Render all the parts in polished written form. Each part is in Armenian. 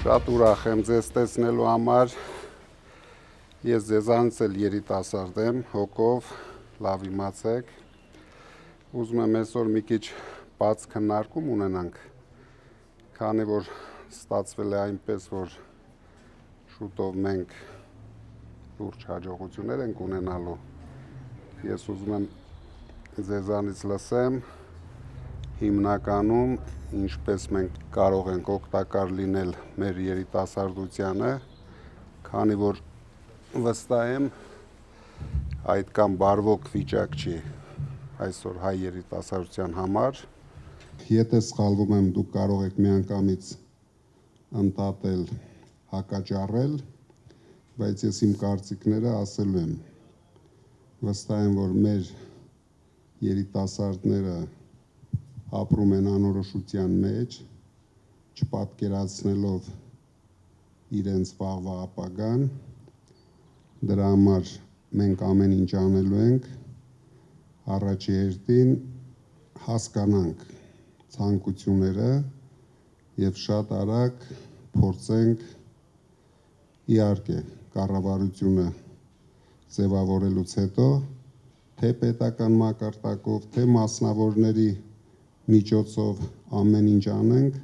Շատ ուրախ եմ ձեզ տեսնելու համար, ես ձեզանից էլ երիտասարդ եմ, հոգով, լավ իմացեք, ուզում եմ այսօր մի քիչ բաց քննարկում ունենանք, քանի որ ստացվել է այնպես, որ շուտով մենք լուրջ հաջողություններ ենք ունենալու, ես ուզում եմ ձեզանից լսեմ, հիմնականում ինչպես մենք կարող ենք օգտակար լինել մեր երիտասարդությանը, քանի որ վստահ եմ այդքան բարվոք վիճակ չի այսօր հայ երիտասարդության համար։ Եթե սխալվում եմ, դուք կարող եք միանգամից ընդհատել, հակաճառել, բայց ես իմ կարծիքները ասելու եմ։ Վստահ եմ, որ մեր երիտասարդները ապրում են անորոշության մեջ, չպատկերացնելով իրենց վաղվա ապագան, դրա համար մենք ամեն ինչ անելու ենք, առաջի հերթին հասկանանք ցանկությունները եւ շատ արագ փորձենք իհարկե կառավարությունը ձևավորելուց հետո թե պետական մակարդակով, թե մասնավորների միջոցով ամեն ինչ անենք,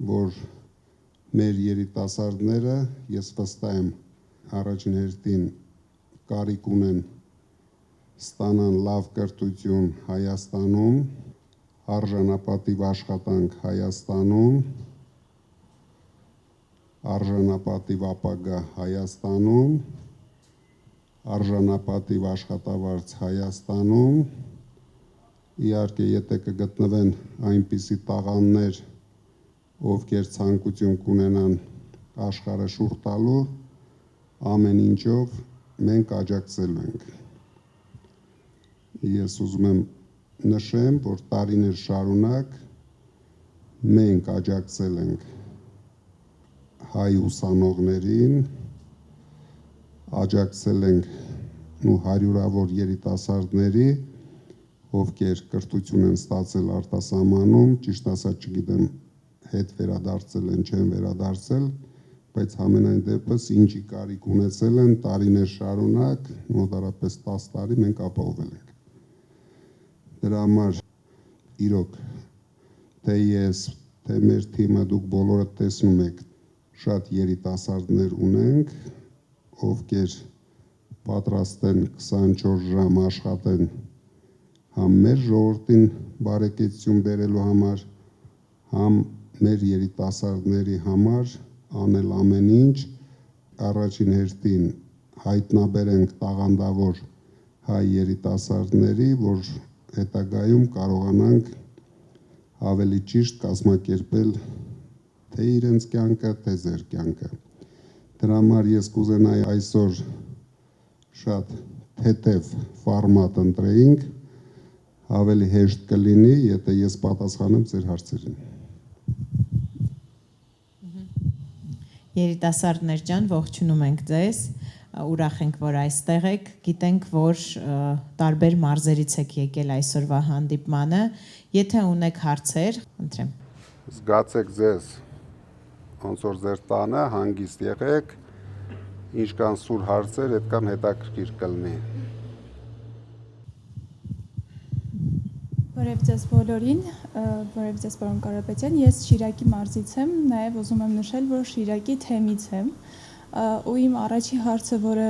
որ մեր երիտասարդները, ես վստահ եմ, առաջին հերթին կարիք ունեն ստանան լավ կրթություն Հայաստանում, արժանապատիվ աշխատանք Հայաստանում, արժանապատիվ ապագա Հայաստանում, արժանապատիվ աշխատավարձ Հայաստանում, իհարկե եթե կգտնվեն այնպիսի տաղանդներ, ովքեր ցանկություն կունենան աշխարհը շուռ տալու, ամեն ինչով մենք աջակցելու ենք։ Ես ուզում եմ նշեմ, որ տարիներ շարունակ մենք աջակցել ենք հայ ուսանողներին, աջակցել ենք հարյուրավոր երիտասարդների, ովքեր կրթություն են ստացել արտասահմանում, ճիշտ ասած չգիտեմ հետ վերադարձել են, չեն վերադարձել, բայց համենայն դեպս ինչի կարիք ունեցել են տարիներ շարունակ, մոտարապես 10 տարի մենք ապահովել ենք։ Դրա համար իրոք թե ես, թե մեր թիմը դուք բոլորը տեսնում եք, շատ երիտասարդներ ունենք, ովքեր պատրաստ են 24 ժամ աշխատեն համ մեր ժողովրդին բարեկեցություն բերելու համար, համ մեր երիտասարդների համար անել ամեն ինչ, առաջին հերթին հայտնաբերենք տաղանդավոր հայ երիտասարդների, որ հետագայում կարողանանք ավելի ճիշտ կազմակերպել թե իրենց կյանքը, թե ձեր կյանքը։ Դրա համար ես կուզենայի այսօր շատ թեթև ֆորմատ ընտրեինք, ավելի հեշտ կլինի, եթե ես պատասխանեմ ձեր հարցերին։ Երիտասարդներ ջան, ողջունում ենք ձեզ, ուրախ ենք, որ այստեղ եք, գիտենք, որ տարբեր մարզերից եք եկել այսօրվա հանդիպմանը, եթե ունեք հարցեր, խնդրեմ։ Զգացեք ձեզ, ոնց որ ձեր տանը հանգիստ եղեք, ինչքան սուր հարցեր, այդքան հետաքրքիր կլինի։ Բարև ձեզ բոլորին, բարև ձեզ պարոն Կարապետյան, ես Շիրակի մարզից եմ, նաև ուզում եմ նշել, որ Շիրակի թեմից եմ, ու իմ առաջի հարցը, որը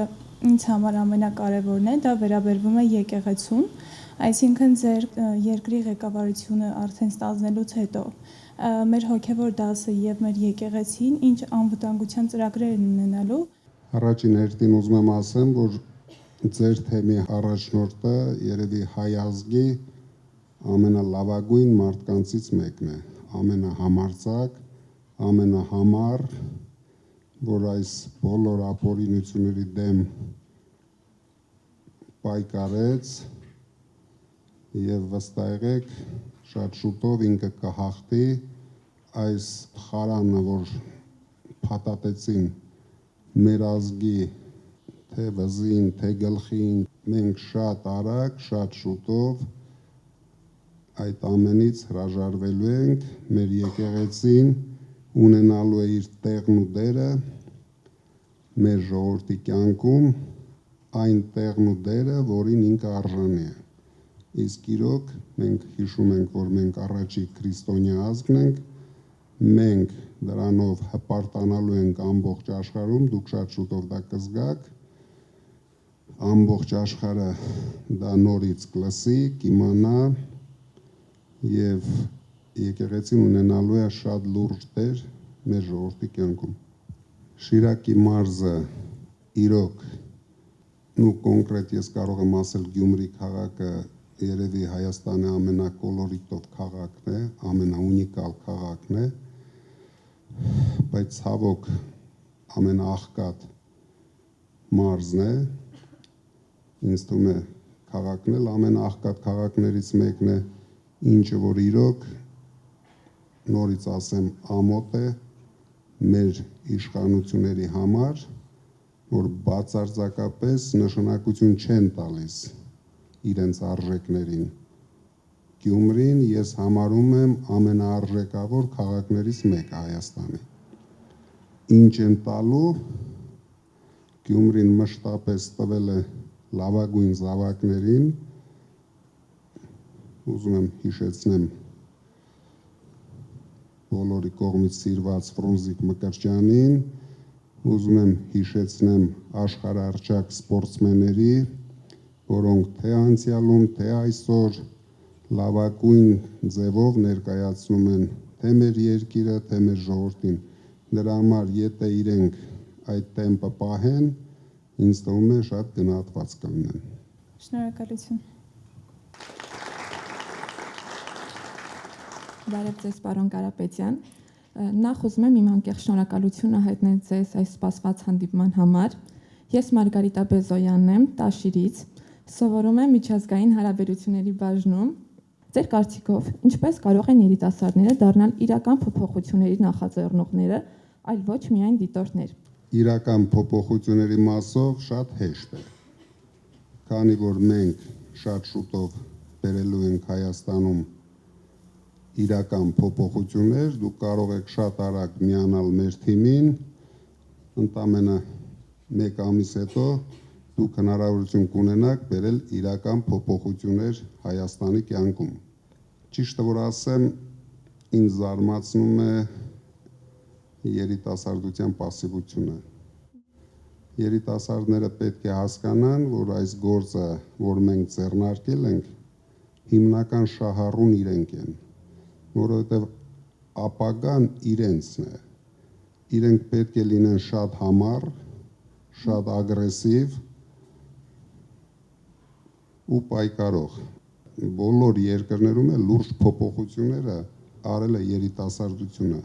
ինձ համար ամենակարևորն է, դա վերաբերվում է եկեղեցուն, այսինքն ձեր երկրի ղեկավարությունը արդեն ստանձնելուց հետո, մեր հոգևոր դասը եւ մեր եկեղեցին ինչ անվտանգության ծրագրեր են ունենալու։ Առաջին հերթին ուզում եմ ասեմ, որ ձեր թեմի առաջնորդը երևի հայ ազգի ամենալավագույն մարդկանցից մեկն է, ամենահամարձակ, ամենահամառ, որ այս բոլոր ապօրինությունների դեմ պայքարեց եւ վստահ եղեք, շատ շուտով ինքը կհաղթի այս խարանը, որ փաթաթեցին մեր ազգի թե վզին, թե գլխին, մենք շատ արագ, շատ շուտով այդ ամենից հրաժարվելու ենք, մեր եկեղեցին ունենալու է իր տեղն ու դերը մեր ժողովրդի կյանքում, այն տեղն ու դերը, որին ինքը արժանի է։ Իսկ իրոք մենք հիշում ենք, որ մենք առաջի քրիստոնյա ազգն ենք, մենք դրանով հպարտանալու ենք ամբողջ աշխարհում, դուք շատ շուտով դա կզգաք, ամբողջ աշխարհը դա նորից կլսի, կիմանա եւ եկեղեցին ունենալու է շատ լուրջ դեր մեր ժողովրդի կյանքում։ Շիրակի մարզը իրոք ու կոնկրետ ես կարող եմ ասել Գյումրի քաղաքը երևի Հայաստանի ամենակոլորիտով քաղաքն է, ամենաունիկալ քաղաքն է, բայց ցավոք ամենաաղքատ մարզն է, ինձ թվում է քաղաքն էլ ամենաաղքատ քաղաքներից մեկն է, ինչը որ իրոք նորից ասեմ ամոթ է մեր իշխանությունների համար, որ բացարձակապես նշանակություն չեն տալիս իրենց արժեքներին։ Գյումրին ես համարում եմ ամենաարժեքավոր քաղաքներից մեկը Հայաստանի։ Ինչ են տալու, Գյումրին մշտապես տվել է լավագույն զավակներին, ուզում եմ հիշեցնեմ բոլորի կողմից սիրված Ֆրունզիկ Մկրտչյանին, ուզում եմ հիշեցնեմ աշխարհահռչակ սպորտսմենների, որոնք թե անցյալում, թե այսօր լավագույն ձևով ներկայացնում են թե մեր երկիրը, թե մեր ժողովրդին։ Դրա համար եթե իրենք այդ տեմպը պահեն, ինձ թվում է շատ գնահատված կլինեն։ Շնորհակալություն։ Բարև ձեզ, պարոն Կարապետյան։ Նախ ուզում եմ իմ անկեղծ շնորհակալությունը հայտնել ձեզ այս սպասված հանդիպման համար։ Ես Մարգարիտա Բեզոյանն եմ, Տաշիրից, սովորում եմ միջազգային հարաբերությունների բաժնում։ Ձեր կարծիքով, ինչպես կարող են երիտասարդները դառնալ իրական փոփոխությունների նախաձեռնողները, այլ ոչ միայն դիտորդներ։ Իրական փոփոխությունների մասով շատ հեշտ է, քանի որ մենք շատ շուտով բերելու ենք Հայաստանում իրական փոփոխություններ, դուք կարող եք շատ արագ միանալ մեր թիմին, ընդամենը 1 ամիս հետո դուք հնարավորություն կունենաք բերել իրական փոփոխություններ Հայաստանի կյանքում։ Ճիշտը որ ասեմ, ինձ զարմացնում է երիտասարդության պասիվությունը։ Երիտասարդները պետք է հասկանան, որ այս գործը, որ մենք ձեռնարկել ենք, հիմնական շահառուն իրենք են, որովհետև ապագան իրենցն է։ Իրենք պետք է լինեն շատ համառ, շատ ագրեսիվ ու պայքարող։ Բոլոր երկրներում է լուրջ փոփոխությունները արել է երիտասարդությունը։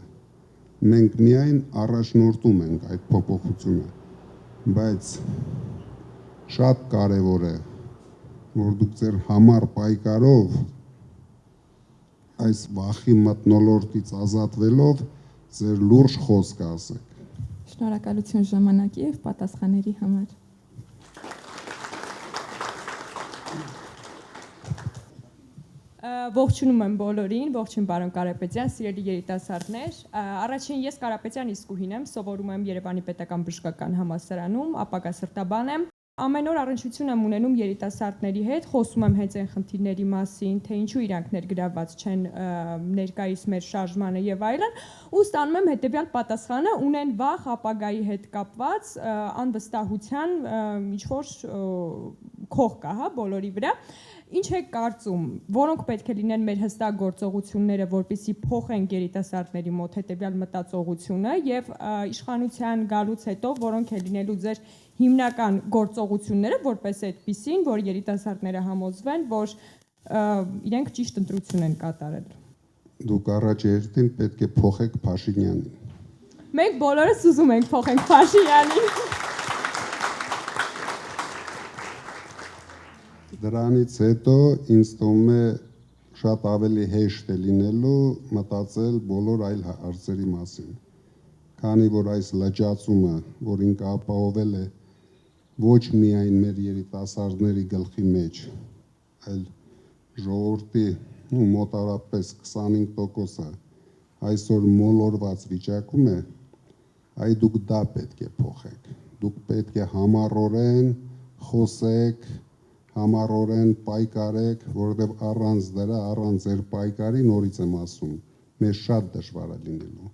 Մենք միայն առաջնորդում ենք այդ փոփոխությունը, բայց շատ կարևոր է, որ դուք ձեր համառ պայքարով այս վախի մթնոլորտից ազատվելով ձեր լուրջ խոսքը ասեք։ Շնորհակալություն ժամանակի եւ պատասխանների համար։ Ողջունում եմ բոլորին, ողջույն պարոն Կարապետյան, սիրելի երիտասարդներ։ Առաջին ես Կարապետյան Իսկուհին եմ, սովորում եմ Երևանի Պետական Բժշկական Համալսարանում, ապագա սրտաբան եմ։ Ամեն օր առնչություն եմ ունենում երիտասարդների հետ, խոսում եմ հենց այն խնդիրների մասին, թե ինչու իրանք ներգրավված չեն ներկայիս մեր շարժմանը եւ այլն, ու ստանում եմ հետեւյալ պատասխանը՝ ունեն վախ ապագայի հետ կապված անվստահության ինչ-որ քող կա, հա, բոլորի վրա։ Ինչ եք կարծում, որոնք պետք է լինեն մեր հստակ գործողությունները, որպեսզի փոխենք երիտասարդների մոտ հետեւյալ մտածողությունը եւ իշխանության գալուց հետո որոնք է լինելու ձեր հիմնական գործողությունները, որպես այդպիսին, որ երիտասարդները համոզվեն, որ իրենք ճիշտ ընտրություն են կատարել։ Դուք առաջ երթին պետք է փոխեք Փաշինյանին։ Մենք բոլորս ուզում ենք փոխենք Փաշինյանին։ Դրանից հետո ինձ թվում է շատ ավելի հեշտ է լինելու մտածել բոլոր այլ հարցերի մասին, քանի որ այս լճացումը, որ ինքը ապահովել է ոչ միայն մեր երիտասարդների գլխի մեջ, այլ ժողովրդի մոտարապես 25%-ը այսօր մոլորված վիճակում է, այ դուք դա պետք է փոխեք։ Դուք պետք է համառորեն խոսեք, համառորեն պայքարեք, որովհետև առանց դրա, առանց ձեր պայքարի, նորից եմ ասում, մեզ շատ դժվար է լինելու։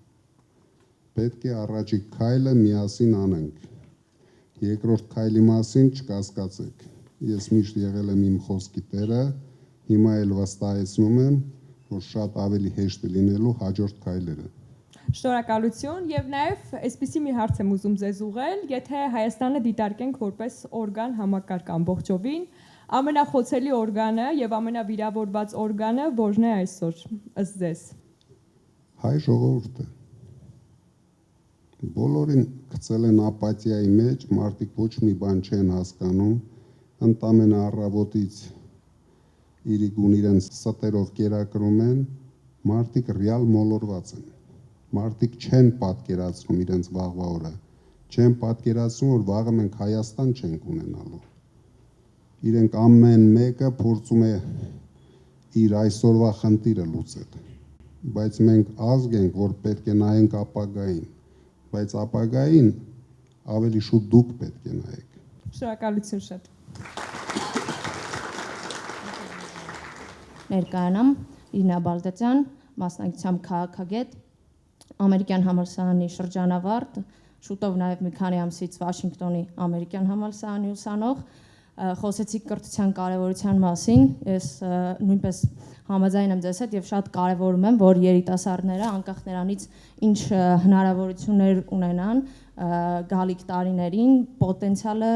Պետք է առաջիկ քայլը միասին անենք։ Երկրորդ քայլի մասին չկասկածեք։ Ես միշտ եղել եմ իմ խոսքի տերը, հիմա էլ վստահեցնում եմ, որ շատ ավելի հեշտ է լինելու հաջորդ քայլերը։ Շնորհակալություն եւ նաեւ այսպիսի մի հարց եմ ուզում ձեզ ուղղել, եթե Հայաստանը դիտարկենք որպես օրգան համակարգ ամբողջովին, ամենախոցելի օրգանը եւ ամենավիրավորված օրգանը որն է այսօր ըստ ձեզ։ Հայ ժողովուրդը բոլորին գցել են ապաթիայի մեջ, մարդիկ ոչ մի բան չեն հասկանում, ընդամենը առավոտից իրիկուն իրենց ստերով կերակրում են, մարդիկ ռեալ մոլորված են, մարդիկ չեն պատկերացնում իրենց վաղվա օրը, չեն պատկերացնում, որ վաղը մենք Հայաստան չենք ունենալու, իրենք ամեն մեկը փորձում է իր այսօրվա խնդիրը լուծել, բայց մենք ազգ ենք, որ պետք է նայենք ապագային, բայց ապագային ավելի շուտ դուք պետք է նայեք։ Շնորհակալություն շատ։ Ներկայանամ Իրինա Բալդեցյան, մասնակցությամբ քաղաքագետ, ամերիկյան համալսարանի շրջանավարտ, շուտով նաև մի քանի ամսից Վաշինգտոնի ամերիկյան համալսարանի ուսանող, խոսեցիք կրթության կարևորության մասին, ես նույնպես համաձայն եմ ձեզ հետ եւ շատ կարևորում եմ, որ երիտասարդները անկախ նրանից ինչ հնարավորություններ ունենան գալիք տարիներին պոտենցիալը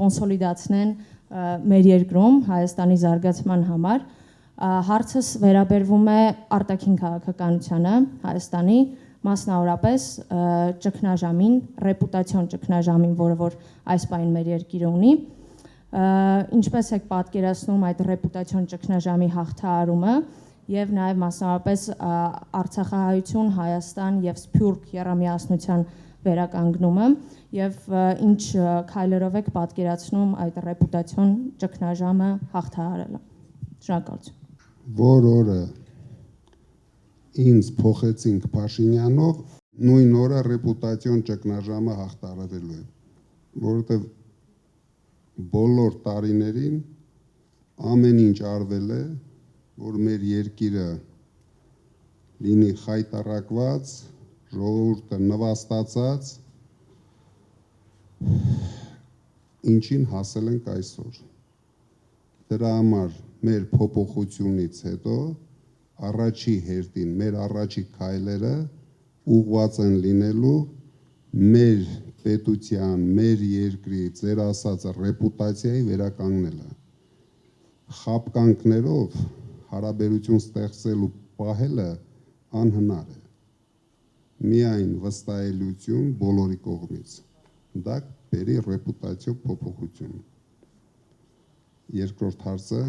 կոնսոլիդացնեն մեր երկրում Հայաստանի զարգացման համար։ Հարցս վերաբերվում է արտաքին քաղաքականությանը Հայաստանի, մասնավորապես ճգնաժամին, ռեպուտացիոն ճգնաժամին, որը որ այս պահին մեր երկիրը ունի։ Ինչպես եք պատկերացնում այդ ռեպուտացիոն ճգնաժամի հաղթահարումը եւ նաեւ մասնավորապես Արցախահայություն, Հայաստան եւ Սփյուռք եռամիասնության վերականգնումը եւ ինչ քայլերով եք պատկերացնում այդ ռեպուտացիոն ճգնաժամը հաղթահարելը։ Շնորհակալություն։ Որ օրը ինձ փոխեցինք Փաշինյանով, նույն օրը ռեպուտացիոն ճգնաժամը հաղթահարվելու է, որովհետեւ բոլոր տարիներին ամեն ինչ արվել է, որ մեր երկիրը լինի խայտառակված, ժողովուրդը նվաստացած, ինչին հասել ենք այսօր։ Դրա համար մեր փոփոխությունից հետո առաջի հերթին մեր առաջի քայլերը ուղղված են լինելու մեր պետության, մեր երկրի, ձեր ասած ռեպուտացիայի վերականգնելը։ Խապկանքներով հարաբերություն ստեղծելու պահելը անհնար է։ Միայն վստահելիություն բոլորի կողմից։ Դա բերի ռեպուտացիո փոփոխություն։ Երկրորդ հարցը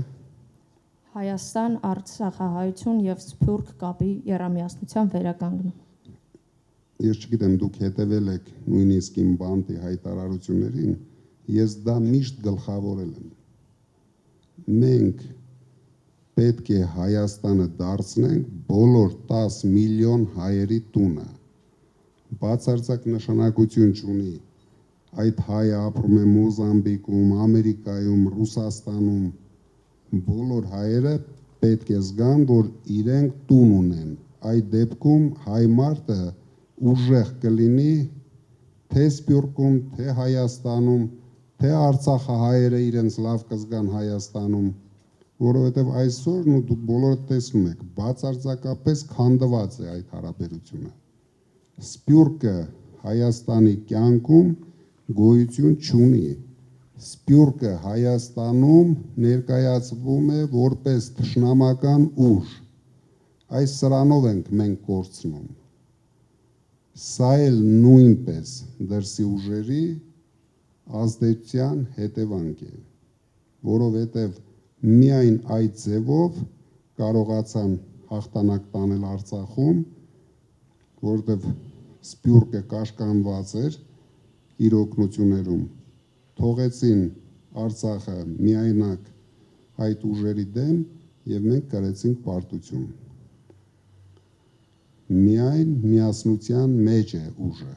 Հայաստան, Արցախահայություն եւ Սփյուռք կապի եռամիասնության վերականգնում։ Ես չգիտեմ, դուք հետևել եք նույնիսկ իմ բանտի հայտարարություններին, ես դա միշտ գլխավորել եմ։ Մենք պետք է Հայաստանը դարձնենք բոլոր 10 միլիոն հայերի տունը։ Բացարձակ նշանակություն չունի այդ հայը ապրում է Մոզամբիկում, Ամերիկայում, Ռուսաստանում, բոլոր հայերը պետք է զգան, որ իրենք տուն ունեն։ Այդ դեպքում հայ մարդը ուժեղ կլինի թե Սփյուռքում, թե Հայաստանում, թե Արցախահայերը իրենց լավ կզգան Հայաստանում, որովհետև այսօր դուք բոլորը տեսնում եք, բացարձակապես քանդված է այդ հարաբերությունը։ Սփյուռքը Հայաստանի կյանքում գոյություն չունի։ Սփյուռքը Հայաստանում ներկայացվում է որպես թշնամական ուժ։ Այս սրանով ենք մենք կորցնում։ Սա էլ նույնպես դրսի ուժերի ազդեցության հետևանք է, որովհետև միայն այդ ձևով կարողացան հաղթանակ տանել Արցախում, որովհետև Սփյուռքը կաշկանդված էր իր օգնություններում, թողեցին Արցախը միայնակ այդ ուժերի դեմ եւ մենք կրեցինք պարտություն։ Միայն միասնության մեջ է ուժը։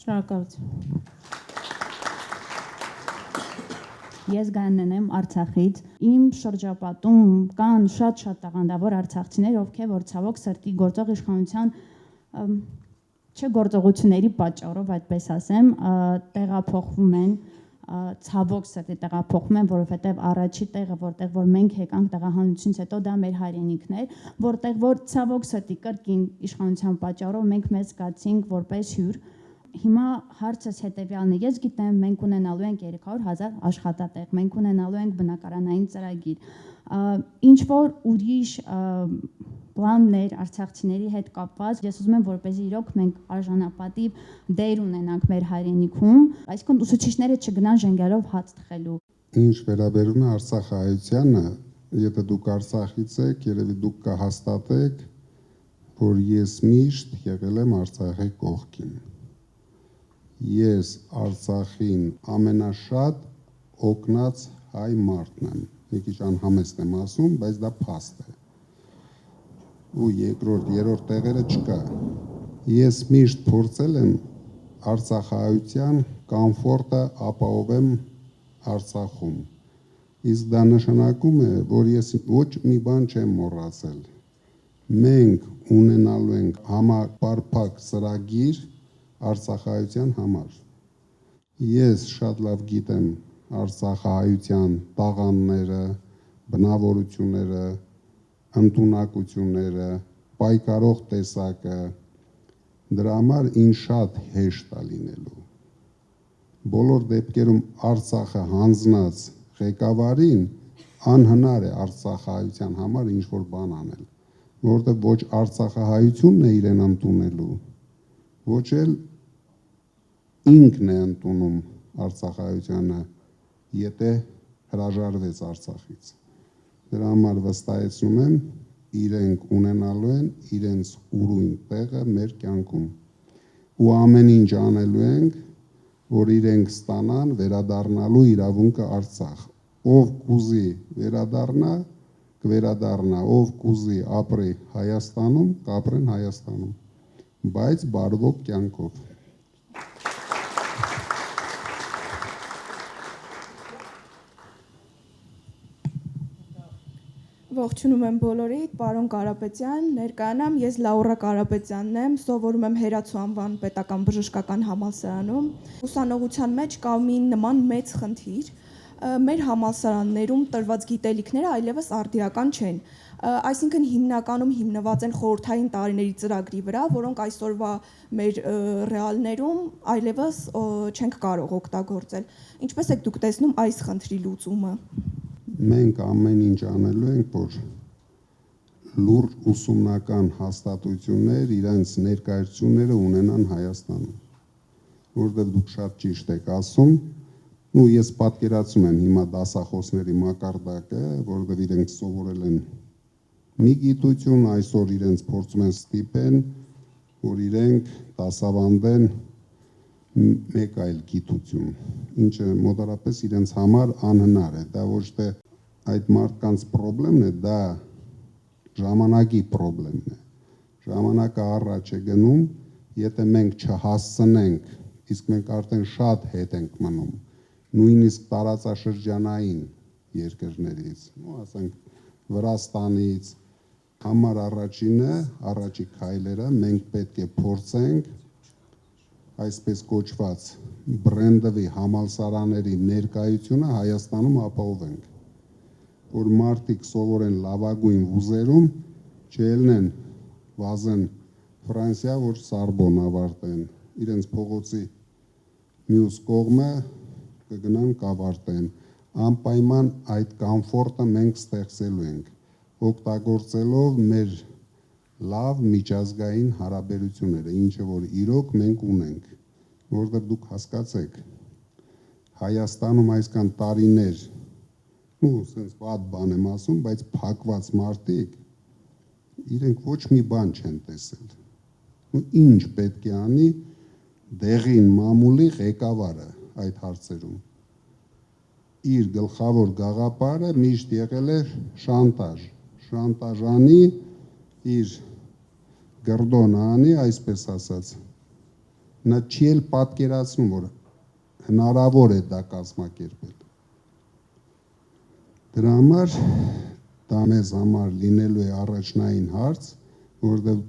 Շնորհակալություն։ Ես Գայանն եմ Արցախից։ Իմ շրջապատում կան շատ տաղանդավոր արցախցիներ, ովքեր որ ցավոք սրտի գործող իշխանության չգործողությունների պատճառով, այդպես ասեմ, տեղափոխվում են, ցավոք սրտի տեղափոխվում են, որովհետև առաջի տեղը, որտեղ որ մենք եկանք տեղահանությունից հետո, դա մեր հայրենիքն էր, որտեղ որ ցավոք սրտի կրկին իշխանության պատճառով մենք մեզ զգացինք որպես հյուր։ Հիմա հարցս հետևյալն է, ես գիտեմ, մենք ունենալու ենք 300,000 աշխատատեղ, մենք ունենալու ենք բնակարանային ծրագիր, ինչ որ ուրիշ պլաններ արցախցիների հետ կապված, ես ուզում եմ, որպեսզի իրոք մենք արժանապատիվ դեր ունենանք մեր հայրենիքում, այսինքն ուսուցիչները չգնան ժենգյալով հաց թխելու։ Ինչ վերաբերում է արցախահայությանը, եթե դուք Արցախից եք, երևի դուք կհաստատեք, որ ես միշտ եղել եմ Արցախի կողքին։ Ես Արցախին ամենաշատ օգնած հայ մարդն եմ, մի քիչ անհամեստ եմ ասում, բայց դա փաստ է։ Ու երկրորդ, երրորդ տեղերը չկա։ Ես միշտ փորձել եմ արցախահայության կոմֆորտը ապահովեմ Արցախում։ Իսկ դա նշանակում է, որ ես ոչ մի բան չեմ մոռացել։ Մենք ունենալու ենք համապարփակ ծրագիր արցախահայության համար։ Ես շատ լավ գիտեմ արցախահայության տաղանդները, բնավորությունները, ընտունակությունները, պայքարող տեսակը, դրա համար ինձ շատ հեշտ է լինելու։ Բոլոր դեպքերում Արցախը հանձնած ղեկավարին անհնար է արցախահայության համար ինչ-որ բան անել, որովհետև ոչ արցախահայությունն է իրեն ընդունելու, ոչ էլ ինքն է ընդունում արցախահայությանը, եթե հրաժարվեց Արցախից։ Դրա համար վստահեցնում եմ, իրենք ունենալու են իրենց ուրույն տեղը մեր կյանքում։ Ու ամեն ինչ անելու ենք, որ իրենք ստանան վերադառնալու իրավունքը Արցախ։ Ով կուզի վերադառնա, կվերադառնա, ով կուզի ապրի Հայաստանում, կապրեն Հայաստանում, բայց բարվոք կյանքով։ Ողջունում եմ բոլորիդ, պարոն Կարապետյան, ներկայանամ, ես Լաուրա Կարապետյանն եմ, սովորում եմ Հերացու անվան պետական բժշկական համալսարանում։ Ուսանողության մեջ կա մի նման մեծ խնդիր, մեր համալսարաններում տրված գիտելիքները այլևս արդիական չեն, այսինքն հիմնականում հիմնված են խորհրդային տարիների ծրագրի վրա, որոնք այսօրվա մեր ռեալներում այլևս չենք կարող օգտագործել։ Ինչպես եք դուք տեսնում այս խնդրի լուծումը։ Մենք ամեն ինչ անելու ենք, որ լուրջ ուսումնական հաստատություններ իրենց ներկայացությունները ունենան Հայաստանում, որովհետև դուք շատ ճիշտ եք ասում, ու ես պատկերացում եմ հիմա դասախոսների մակարդակը, որովհետև իրենք սովորել են մի գիտություն, այսօր իրենց փորձում են ստիպեն, որ իրենք դասավանդեն մեկ այլ գիտություն, ինչը մոտարապես իրենց համար անհնար է, դա ոչ թե այդ մարդկանց պրոբլեմն է, դա ժամանակի պրոբլեմն է, ժամանակը առաջ է գնում, եթե մենք չհասցնենք, իսկ մենք արդեն շատ հետ ենք մնում, նույնիսկ տարածաշրջանային երկրներից, ասենք Վրաստանից, համար առաջինը, առաջի քայլերը մենք պետք է փորձենք այսպես կոչված բրենդովի համալսարանների ներկայությունը Հայաստանում ապահովենք, որ մարդիկ սովորեն լավագույն վուզերում, չելնեն վազեն Ֆրանսիա, որ Սորբոն ավարտեն, իրենց փողոցի մյուս կողմը կգնան կավարտեն, անպայման այդ կոմֆորտը մենք ստեղծելու ենք, օգտագործելով մեր լավ միջազգային հարաբերությունները, ինչը որ իրոք մենք ունենք, որովհետև դուք հասկացեք, Հայաստանում այսքան տարիներ, սենց վատ բան եմ ասում, բայց փակված մարդիկ, իրենք ոչ մի բան չեն տեսել, ինչ պետք է անի դեղին մամուլի ղեկավարը այդ հարցերում, իր գլխավոր գաղափարը միշտ եղել է շանտաժ, շանտաժանի իր գրդոն անի, այսպես ասած, նա չի էլ պատկերացնում, որ հնարավոր է դա կազմակերպել։ Դրա համար դա մեզ համար լինելու է առաջնային հարց, որտեղ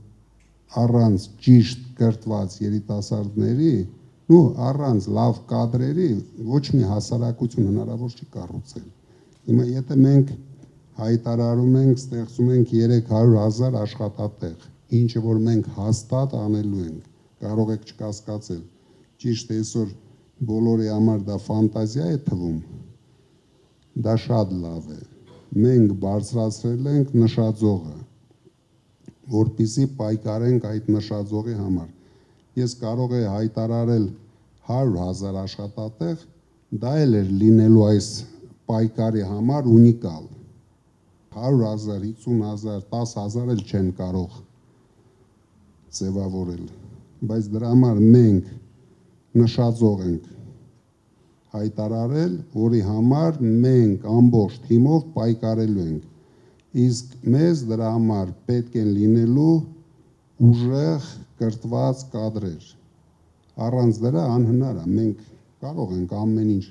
առանց ճիշտ կրթված երիտասարդների ու առանց լավ կադրերի ոչ մի հասարակություն հնարավոր չի կառուցել։ Հիմա եթե մենք հայտարարում ենք, ստեղծում ենք 300,000 աշխատատեղ, ինչը որ մենք հաստատ անելու ենք, կարող եք չկասկածել, ճիշտ է այսօր բոլորի համար դա ֆանտազիա է թվում, դա շատ լավ է, մենք բարձրացրել ենք նշաձողը, որպեսզի պայքարենք այդ նշաձողի համար։ Ես կարող եմ հայտարարել 100,000 աշխատատեղ, դա էլ էր լինելու այս պայքարի համար ունիկալ։ 100,000, 50,000, 10,000 էլ չեն կարող ձևավորել, բայց դրա համար մենք նշաձող ենք հայտարարել, որի համար մենք ամբողջ թիմով պայքարելու ենք։ Իսկ մեզ դրա համար պետք են լինելու ուժեղ կրթված կադրեր։ Առանց դրա անհնար է, մենք կարող ենք ամեն ինչ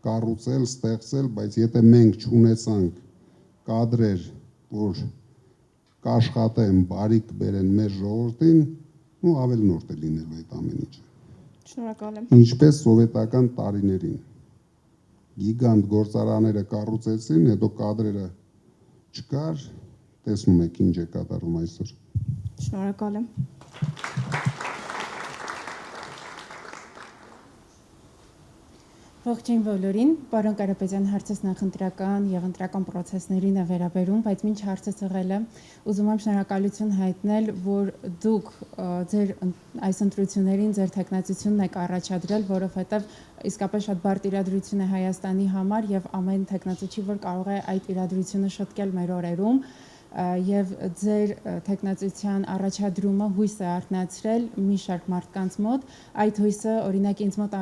կառուցել, ստեղծել, բայց եթե մենք չունեցանք կադրեր, որ կաշխատեն, բարիք բերեն մեր ժողովրդին, ու ավելնորդ է լինելու այդ ամեն ինչը։ Շնորհակալ եմ։ Ինչպես սովետական տարիներին։ Գիգանտ գործարանները կառուցեցին, հետո կադրերը չկար, տեսնում եք ինչ է կատարում այսօր։ Շնորհակալ եմ։ Ողջույն բոլորին, պարոն Կարապետյան, հարցս նախընտրական եւ ընտրական process-ներին է վերաբերում, բայց ինչ հարցս եղել է, ուզում եմ շնորհակալություն հայտնել, որ դուք ձեր այս ընտրություններին ձեր թեկնածությունն եք առաջադրել, որովհետեւ իսկապես շատ բարդ իրադրություն է Հայաստանի համար եւ ամեն թեկնածուչի, որ կարող է այդ իրադրությունը շտկել մեր օրերում, եւ ձեր թեկնածության առաջադրումը հույս է արտնացրել մի շարք մարդկանց մոտ, այդ հույսը օրինակ ինձ մոտ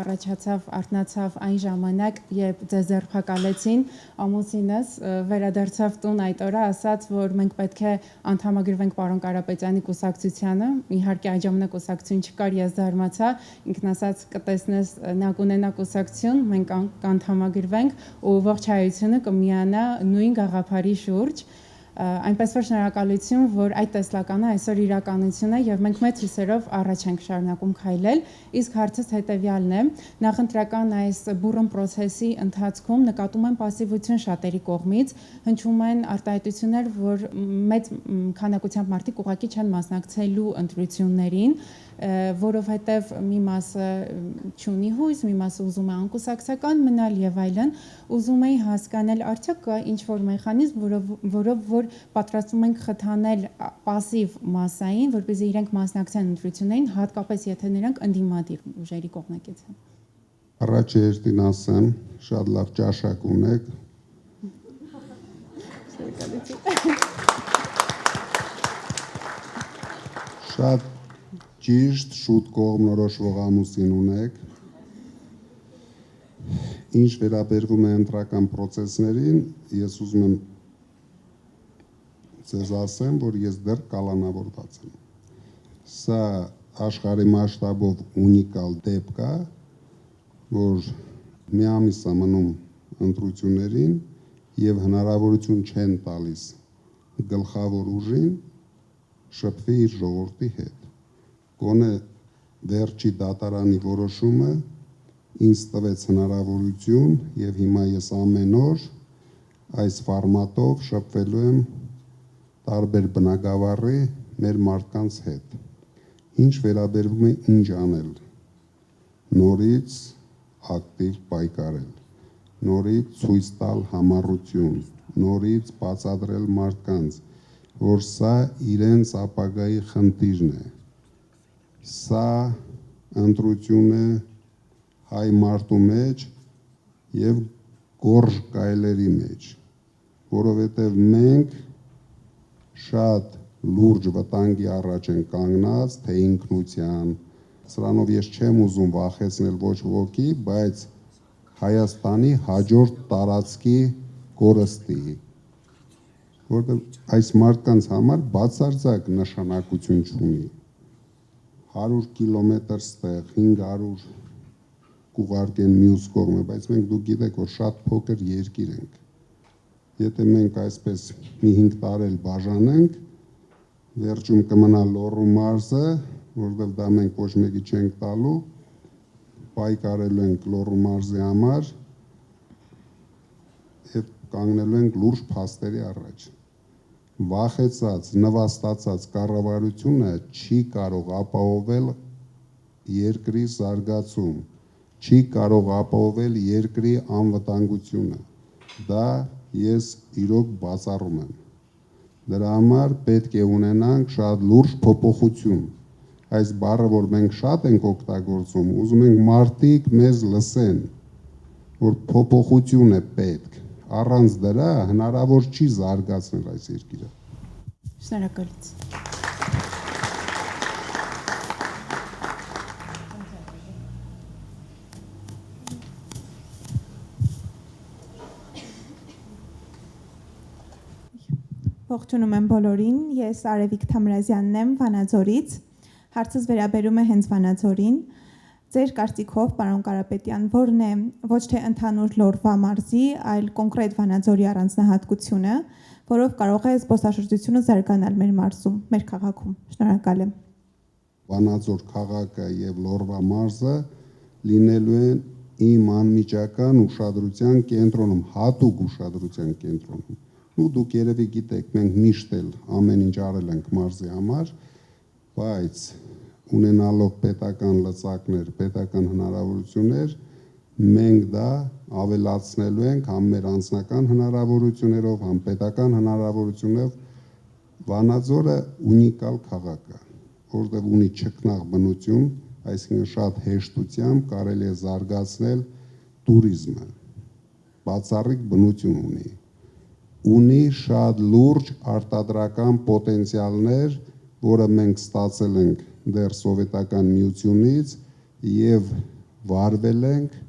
արտնացավ այն ժամանակ, երբ ձեզ ձերբակալեցին, ամուսինս վերադարձավ տուն այդ օրը, ասաց, որ մենք պետք է անդամագրվենք պարոն Կարապետյանի կուսակցությանը, իհարկե այդ ժամանակ կուսակցություն չկար, ես զարմացա, ինքն ասաց կտեսնես նա կունենա կուսակցություն, մենք կանդամագրվենք ու ողջ հայությունը կմիանա նույն գաղափարի շուրջ։ Այնպես որ շնորհակալություն, որ այդ տեսլականը այսօր իրականություն է եւ մենք մեծ հույսերով առաջ ենք շարունակում քայլել, իսկ հարցս հետեւյալն է. նախընտրական այս բուրըն process-ի ընթացքում նկատում եմ пассивություն շատերի կողմից, հնչում են արտահայտություններ, որ մեծ քանակությամբ մարդիկ ուղղակի չեն մասնակցելու ընտրություններին, որովհետև մի մասը չունի հույս, մի մասը ուզում է անկուսակցական մնալ եւ այլն, ուզում էի հասկանալ արդյոք կա ինչ-որ մեխանիզմ, որով որ պատրաստվում ենք խթանել пассив մասային, որպեսզի իրենք մասնակցեն ընտրություններին, հատկապես եթե նրանք ընդդիմադիր ուժերի կողմնակից են։ Առաջ երթին ասեմ, շատ լավ ճաշակ ունեք։ Շատ ճիշտ, շուտ կողմնորոշվող ամուսին ունեք։ Ինչ վերաբերվում է ընտրական process-ներին, ես ուզում եմ ձեզ ասեմ, որ ես դեռ կալանավորված եմ։ Սա աշխարհի մասշտաբով ունիկալ դեպք է, որ մի ամիս է մնում ընտրություններին եւ հնարավորություն չեն տալիս գլխավոր ուժին շփվի իր ժողովրդի հետ։ Գոնե վերջի դատարանի որոշումը ինձ տվեց հնարավորություն եւ հիմա ես ամեն օր այս ֆորմատով շփվելու եմ տարբեր բնակավարի մեր մարդկանց հետ։ Ինչ վերաբերվում է ինչ անել, նորից ակտիվ պայքարել, նորից ցույց տալ համառություն, նորից բացատրել մարդկանց, որ սա իրենց ապագայի խնդիրն է, սա ընտրություն է հայ մարդու մեջ եւ գորժ կայլերի մեջ, որովհետեւ մենք շատ լուրջ վտանգի առաջ են կանգնած, թե ինքնության, սրանով ես չեմ ուզում վախեցնել ոչ ոքի, բայց Հայաստանի հաջորդ տարածքի կորստի։ որտեղ այս մարդկանց համար բացարձակ նշանակություն չունի 100 կիլոմետր ստեղ 500 կուղարկեն մյուս կողմը, բայց մենք դուք գիտեք, որ շատ փոքր երկիր ենք։ Եթե մենք այսպես մի 5 տարի բաժանենք, վերջում կմնա Լոռու մարզը, որովհետև դա մենք ոչ մեկի չենք տալու, պայքարելու ենք Լոռու մարզի համար եւ կանգնելու ենք լուրջ փաստերի առաջ։ Վախեցած, նվաստացած կառավարությունը չի կարող ապահովել երկրի զարգացում, չի կարող ապահովել երկրի անվտանգությունը։ Դա ես իրոք բացառում եմ։ Դրա համար պետք է ունենանք շատ լուրջ փոփոխություն։ Այս բառը, որ մենք շատ ենք օգտագործում, ուզում ենք մարդիկ մեզ լսեն, որ փոփոխություն է պետք։ Առանց դրա հնարավոր չի զարգացնել այս երկիրը։ Շնորհակալություն։ Ողջունում եմ բոլորին, ես Արևիկ Թամրազյանն եմ Վանաձորից, հարցս վերաբերում է հենց Վանաձորին, ձեր կարծիքով, պարոն Կարապետյան, որն է ոչ թե ընդհանուր Լոռվա մարզի, այլ կոնկրետ Վանաձորի առանձնահատկությունը, որով կարող է զբոսաշրջությունը զարգանալ մեր մարզում, մեր քաղաքում։ Շնորհակալ եմ։ Վանաձոր քաղաքը եւ Լոռվա մարզը լինելու են իմ անմիջական ուշադրության կենտրոնում, հատուկ ուշադրության կենտրոնում։ Ու դուք երևի գիտեք, մենք միշտ էլ ամեն ինչ արել ենք մարզի համար, բայց ունենալով պետական լծակներ, պետական հնարավորություններ, մենք դա ավելացնելու ենք համ մեր անձնական հնարավորություններով, համ պետական հնարավորություններով։ Վանաձորը ունիկալ քաղաք է, որտեղ ունի չքնաղ բնություն, այսինքն շատ հեշտությամբ կարելի է զարգացնել տուրիզմը, բացառիկ բնություն ունի շատ լուրջ արտադրական պոտենցիալներ, որը մենք ստացել ենք դեռ սովետական միությունից եւ վարվել ենք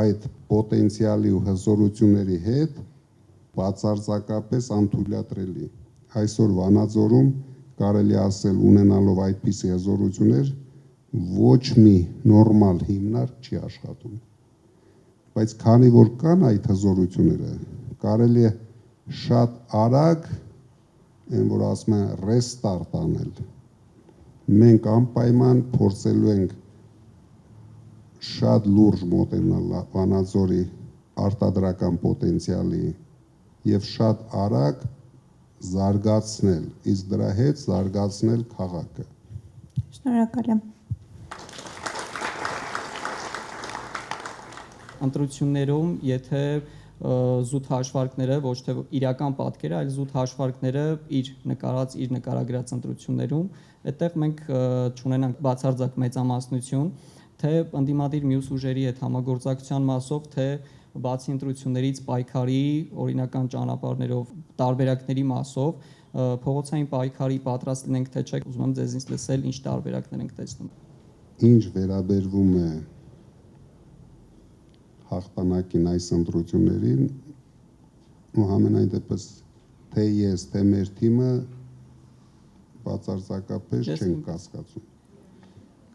այդ պոտենցիալի ու հզորությունների հետ բացարձակապես անթույլատրելի։ Այսօր Վանաձորում կարելի ասել ունենալով այդպիսի հզորություններ ոչ մի նորմալ հիմնարկ չի աշխատում։ Բայց քանի որ կան այդ հզորությունները, կարելի է շատ արագ, այն որ ասում են ռեստարտ անել։ Մենք անպայման փորձելու ենք շատ լուրջ մոտենալ Վանաձորի արտադրական պոտենցիալի եւ շատ արագ զարգացնել, իսկ դրա հետ զարգացնել քաղաքը։ Շնորհակալ եմ։ Ընտրություններում, եթե զուտ հաշվարկները, ոչ թե իրական պատկերը, այլ զուտ հաշվարկները իր նկարագրած ընտրություններում, այդտեղ մենք չունենանք բացարձակ մեծամասնություն, թե ընդդիմադիր մյուս ուժերի հետ համագործակցության մասով, թե բացի ընտրություններից պայքարի օրինական ճանապարհներով, տարբերակների մասով, փողոցային պայքարի պատրաստ լինենք թե չէ, ուզում եմ ձեզնից լսել, ինչ տարբերակներ ենք տեսնում։ Ինչ վերաբերվում է հաղթանակին այս ընտրություններին, ու համենայն դեպս թե ես, թե մեր թիմը բացարձակապես չենք կասկածում։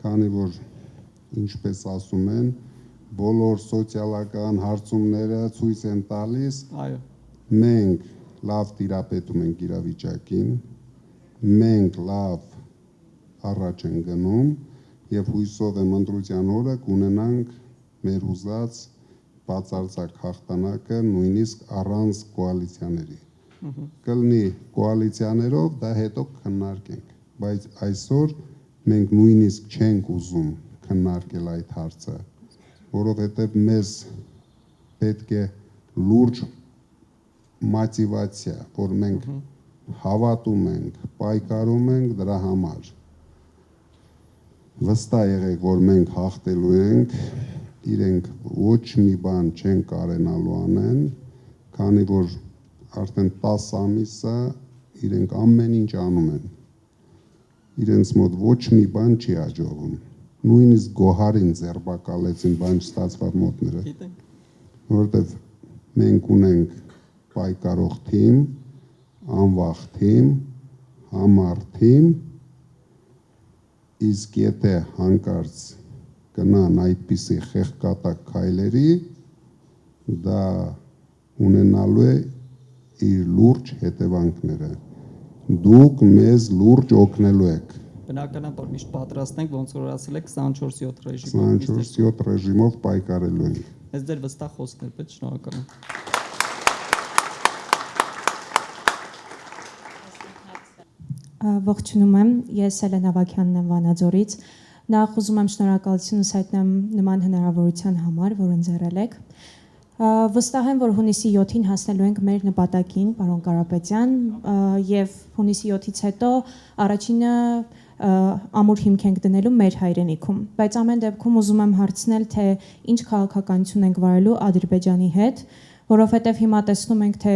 Քանի որ, ինչպես ասում են, բոլոր սոցիալական հարցումները ցույց են տալիս, մենք լավ տիրապետում ենք իրավիճակին, մենք լավ առաջ են գնում եւ հույսով եմ ընտրության օրը կունենանք մեր ուզած բացարձակ հաղթանակը նույնիսկ առանց կոալիցիաների։ Կլինի կոալիցիաներով, դա հետո քննարկենք, բայց այսօր մենք նույնիսկ չենք ուզում քննարկել այդ հարցը, որովհետև մեզ պետք է լուրջ մոտիվացիա, որ մենք հավատում ենք, պայքարում ենք դրա համար։ Վստահ եղեք, որ մենք հաղթելու ենք, իրենք ոչ մի բան չեն կարենալու անեն, քանի որ արդեն 10 ամիս է իրենք ամեն ինչ անում են։ Իրենց մոտ ոչ մի բան չի հաջողվում։ Նույնիսկ Գոհարին ձերբակալեցին, բան չստացված մոտները։ Որովհետև մենք ունենք պայքարող թիմ, անվախ թիմ, համառ թիմ, իսկ եթե հանկարծ կնան այդպիսի խեղկատակ քայլերի, դա ունենալու է իր լուրջ հետևանքները։ Դուք մեզ լուրջ օգնելու եք։ Բնականաբար միշտ պատրաստ ենք, ոնց որ ասել եք 24/7 ռեժիմով։ 24/7 ռեժիմով պայքարելու ենք։ Ես ձեր վստահ խոսքներ պետք շնորհակալ եմ։ Ողջունում եմ, ես Էլեն Ավագյանն եմ Վանաձորից։ Նախ ուզում եմ շնորհակալությունս հայտնել նման հնարավորության համար, որ ընձեռել եք։ Վստահ եմ, որ հունիսի 7-ին հասնելու ենք մեր նպատակին, պարոն Կարապետյան, եւ հունիսի 7-ից հետո առաջինը ամուր հիմք ենք դնելու մեր հայրենիքում, բայց ամեն դեպքում ուզում եմ հարցնել, թե ինչ քաղաքականություն ենք վարելու Ադրբեջանի հետ, որովհետեւ հիմա տեսնում ենք, թե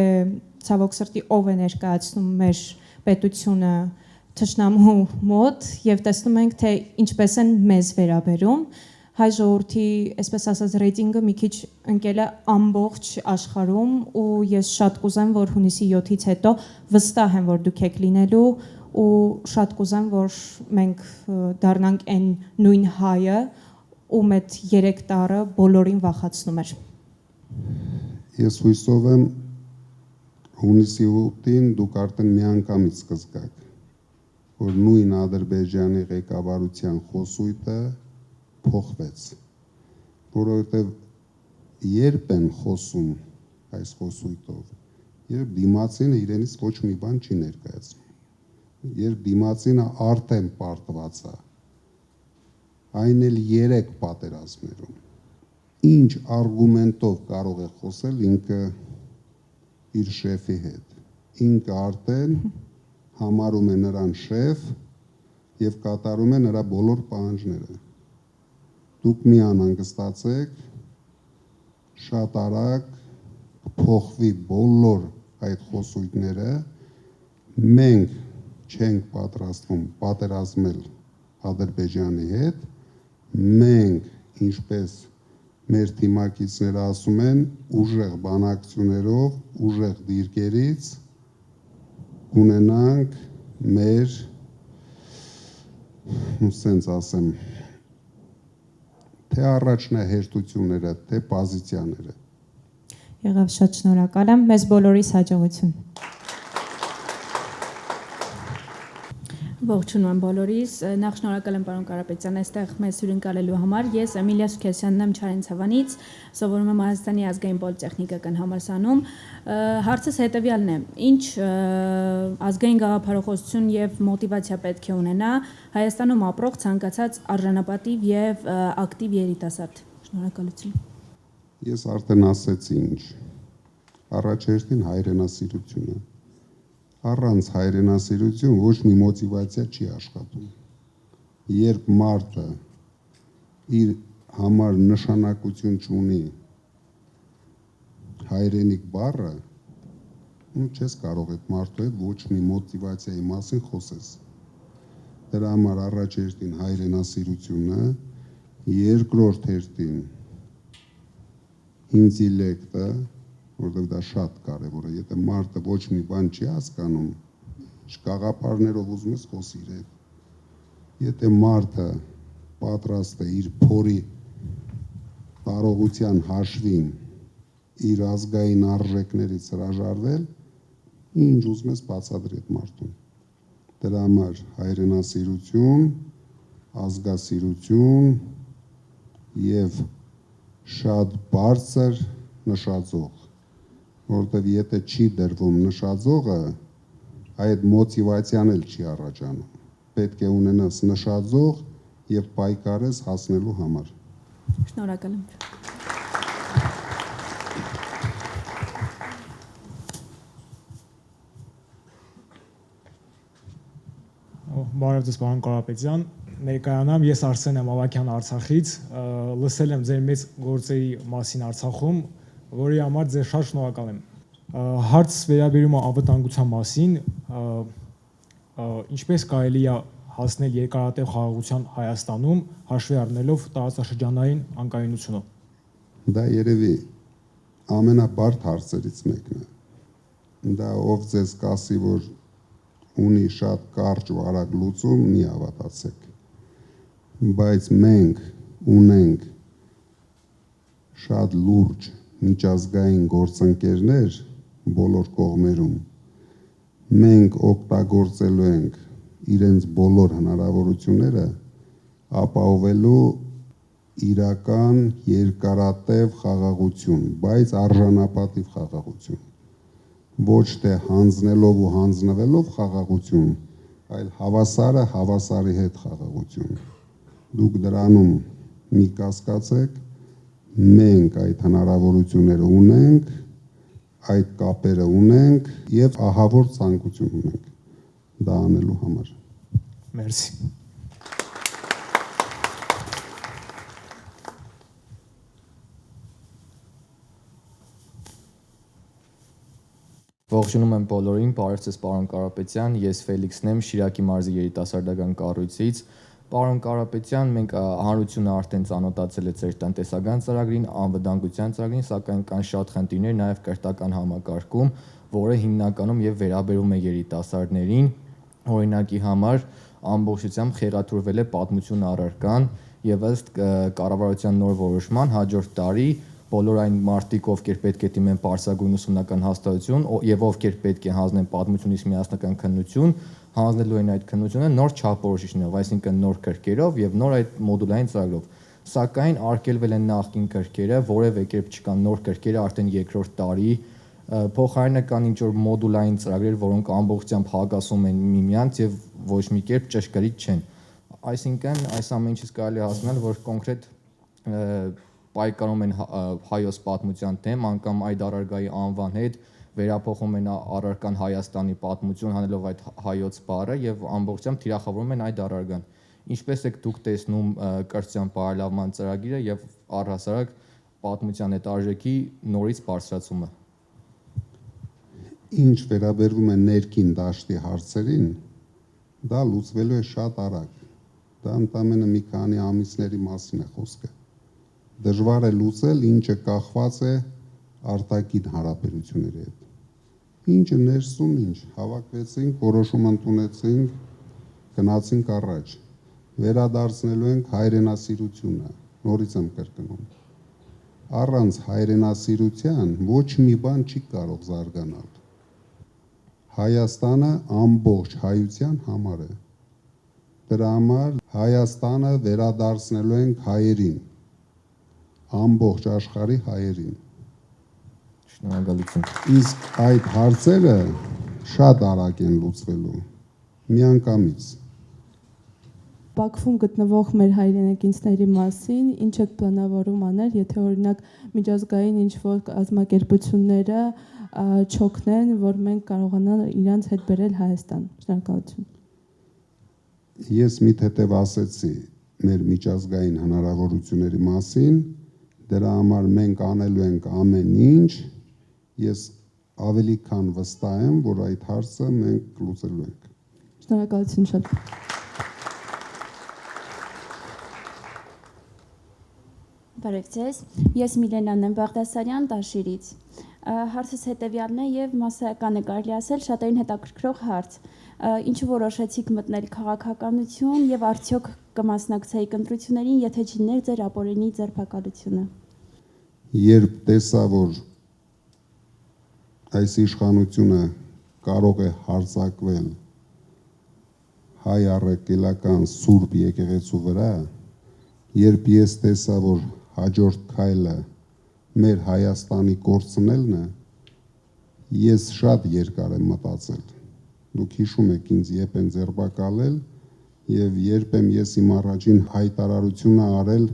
ցավոք սրտի ով է ներկայացնում մեր պետությունը թշնամու մոտ եւ տեսնում ենք, թե ինչպես են մեզ վերաբերում։ Հայ ժողովրդի, այսպես ասած, ռեյտինգը մի քիչ ընկել է ամբողջ աշխարհում ու ես շատ կուզեմ, որ հունիսի 7-ից հետո վստահ եմ, որ դուք եք լինելու ու շատ կուզեմ, որ մենք դառնանք այն նույն հայը, ում այդ 3 տարը բոլորին վախացնում էր։ Ես հույսով եմ հունիսի 8-ին դուք արդեն միանգամից կզգաք, որ նույն Ադրբեջանի ղեկավարության խոսույթը փոխվեց, որովհետև երբ են խոսում այս խոսույթով, երբ դիմացինը իրենից ոչ մի բան չի ներկայացնում, երբ դիմացինը արդեն պարտված է, այն էլ 3 պատերազմներում, ինչ արգումենտով կարող է խոսել ինքը իր շեֆի հետ, ինքը արդեն համարում է նրան շեֆ եւ կատարում է նրա բոլոր պահանջները։ Դուք մի անհանգստացեք, շատ արագ փոխվի բոլոր այդ խոսույթները, մենք չենք պատրաստվում պատերազմել Ադրբեջանի հետ, մենք, ինչպես մեր թիմակիցները ասում են, ուժեղ բանակցություններով, ուժեղ դիրքերից ունենանք մեր, սենց ասեմ, թե առաջնահերթությունները, թե պոզիցիաները։ Եղավ, շատ շնորհակալ եմ, մեզ բոլորիս հաջողություն։ Ողջունում եմ բոլորիս, նախ շնորհակալ եմ պարոն Կարապետյան, այստեղ մեզ հյուրընկալելու համար։ Ես Էմիլիա Սուքեսյանն եմ Չարենցավանից, սովորում եմ Հայաստանի ազգային պոլիտեխնիկական համալսարանում։ Հարցս հետևյալն է. ինչ ազգային գաղափարախոսություն եւ մոտիվացիա պետք է ունենա Հայաստանում ապրող ցանկացած արժանապատիվ եւ ակտիվ երիտասարդ։ Շնորհակալություն։ Ես արդեն ասեցի ինչ, առաջերտին հայրենասիրությունը։ Առանց հայրենասիրություն ոչ մի մոտիվացիա չի աշխատում։ Երբ մարդը իր համար նշանակություն չունի հայրենիք բառը, չես կարող այդ մարդու հետ ոչ մի մոտիվացիայի մասին խոսես։ Դրա համար առաջերտին հայրենասիրությունը, երկրորդ հերթին ինտելեկտը, որովհետև դա շատ կարևոր է, եթե մարդը ոչ մի բան չի հասկանում, գաղափարներով ուզում ես խոսի իր հետ։ Եթե մարդը պատրաստ է իր փորի տարողության հաշվին իր ազգային արժեքներից հրաժարվել, ինչ ուզում ես բացատրի այդ մարդուն։ Դրա համար հայրենասիրություն, ազգասիրություն եւ շատ բարձր նշաձող, որովհետև եթե չի դրվում նշաձողը, այդ մոտիվացիան էլ չի առաջանում։ Պետք է ունենաս նշաձող եւ պայքարես հասնելու համար։ Շնորհակալ եմ։ Բարև ձեզ, պարոն Կարապետյան, ներկայանամ, ես Արսեն եմ Ավագյան Արցախից, լսել եմ ձեր մեծ գործերի մասին Արցախում, որի համար ձեզ շատ շնորհակալ եմ։ Հարց վերաբերում է անվտանգության մասին, ինչպես կարելի է հասնել երկարատև խաղաղության Հայաստանում, հաշվի առնելով տարածաշրջանային անկայունությունը։ Դա երևի ամենաբարդ հարցերից մեկն է։ դա ով ձեզ կասի, որ ունի շատ կարճ ու արագ լուծում, մի հավատացեք։ Բայց մենք ունենք շատ լուրջ միջազգային գործընկերներ բոլոր կողմերում։ Մենք օգտագործելու ենք իրենց բոլոր հնարավորությունները ապահովելու իրական երկարատև խաղաղություն, բայց արժանապատիվ խաղաղություն։ Ոչ թե հանձնելով ու հանձնվելով խաղաղություն, այլ հավասարը հավասարի հետ խաղաղություն։ Դուք դրանում մի կասկածեք, մենք այդ հնարավորությունները ունենք, այդ կապերը ունենք եւ ահավոր ցանկություն ունենք դա անելու համար։ Մերսի։ Ողջունում եմ բոլորին, բարև ձեզ պարոն Կարապետյան, ես Ֆելիքսն եմ Շիրակի մարզի երիտասարդական կառույցից։ Պարոն Կարապետյան, մենք հանրությունը արդեն ծանոթացել է ձեր տնտեսական ծրագրին, անվտանգության ծրագրին, սակայն կան շատ խնդիրներ նաև կրթական համակարգում, որը հիմնականում եւ վերաբերում է երիտասարդներին։ Օրինակի համար ամբողջությամբ խեղաթյուրվել է պատմություն առարկան եւ ըստ կառավարության նոր որոշման հաջորդ տարի բոլոր այն մարդիկ, ովքեր պետք է դիմեն պարսագույն ուսումնական հաստատություն եւ ովքեր պետք է հանձնեն պատմությունից միասնական քննություն, հանձնելու են այդ քննությունը նոր չափորոշիչներով, այսինքն նոր քրկերով եւ նոր այդ մոդուլային ծրագրով։ Սակայն արգելվել են նախկին քրկերը, որևէ կերպ չկան նոր քրկերը արդեն երկրորդ տարի, փոխարենը կան ինչ-որ մոդուլային ծրագրեր, որոնք ամբողջությամբ հակասում են միմյանց եւ ոչ մի կերպ ճշգրիտ չեն։ Այսինքն այս ամեն ինչից կարելի հասկանալ, որ կոնկրետ պայքարում են հայոց պատմության դեմ, անգամ այդ առարգայի անվան հետ վերափոխում են առարկան Հայաստանի պատմություն, հանելով այդ հայոց բառը եւ ամբողջությամբ թիրախավորում են այդ առարգան։ Ինչպես եք դուք տեսնում կրթության բարելավման ծրագիրը եւ առհասարակ պատմության այդ արժեքի նորից բարձրացումը։ Ինչ վերաբերվում է ներքին դաշտի հարցերին, դա լուծվելու է շատ արագ։ Դա ընդամենը մի քանի ամիսների մասին է խոսքը։ Դժվար է լուծել, ինչը կախված է արտաքին հարաբերությունների հետ։ Ինչը ներսում, ինչ հավաքվեցինք, որոշում ընդունեցինք, գնացինք առաջ։ Վերադարձնելու ենք հայրենասիրությունը, նորից եմ կրկնում։ Առանց հայրենասիրության ոչ մի բան չի կարող զարգանալ։ Հայաստանը ամբողջ հայության համար է։ Դրա համար Հայաստանը վերադարձնելու ենք հայերին, ամբողջ աշխարհի հայերին։ Շնորհակալություն։ Իսկ այդ հարցերը շատ արագ են լուծվելու, միանգամից։ Բաքվում գտնվող մեր հայրենակիցների մասին ինչ եք պլանավորում անել, եթե օրինակ միջազգային ինչ-որ կազմակերպությունները չօգնեն, որ մենք կարողանանք իրանց հետ բերել Հայաստան։ Շնորհակալություն։ Ես մի թեթև ասեցի մեր միջազգային հնարավորությունների մասին, դրա համար մենք անելու ենք ամեն ինչ, ես ավելի քան վստահ եմ, որ այդ հարցը մենք լուծելու ենք։ Շնորհակալություն շատ։ Բարև ձեզ, ես Միլենան եմ Բաղդասարյան Տաշիրից։ Հարցս հետևյալն է եւ մասսայական է կարելի ասել շատերին հետաքրքրող հարց։ Ինչու որոշեցիք մտնել քաղաքականություն եւ արդյոք կմասնակցեիք ընտրություններին, եթե չիներ ձեր ապօրինի ձերբակալությունը։ Երբ տեսա, որ այս իշխանությունը կարող է հարձակվել հայ առաքելական սուրբ եկեղեցու վրա, երբ ես տեսա, որ հաջորդ քայլը մեր Հայաստանի կորցնելն է, ես շատ երկար եմ մտածել։ Դուք հիշում եք ինձ երբ են ձերբակալել եւ երբ եմ ես իմ առաջին հայտարարությունը արել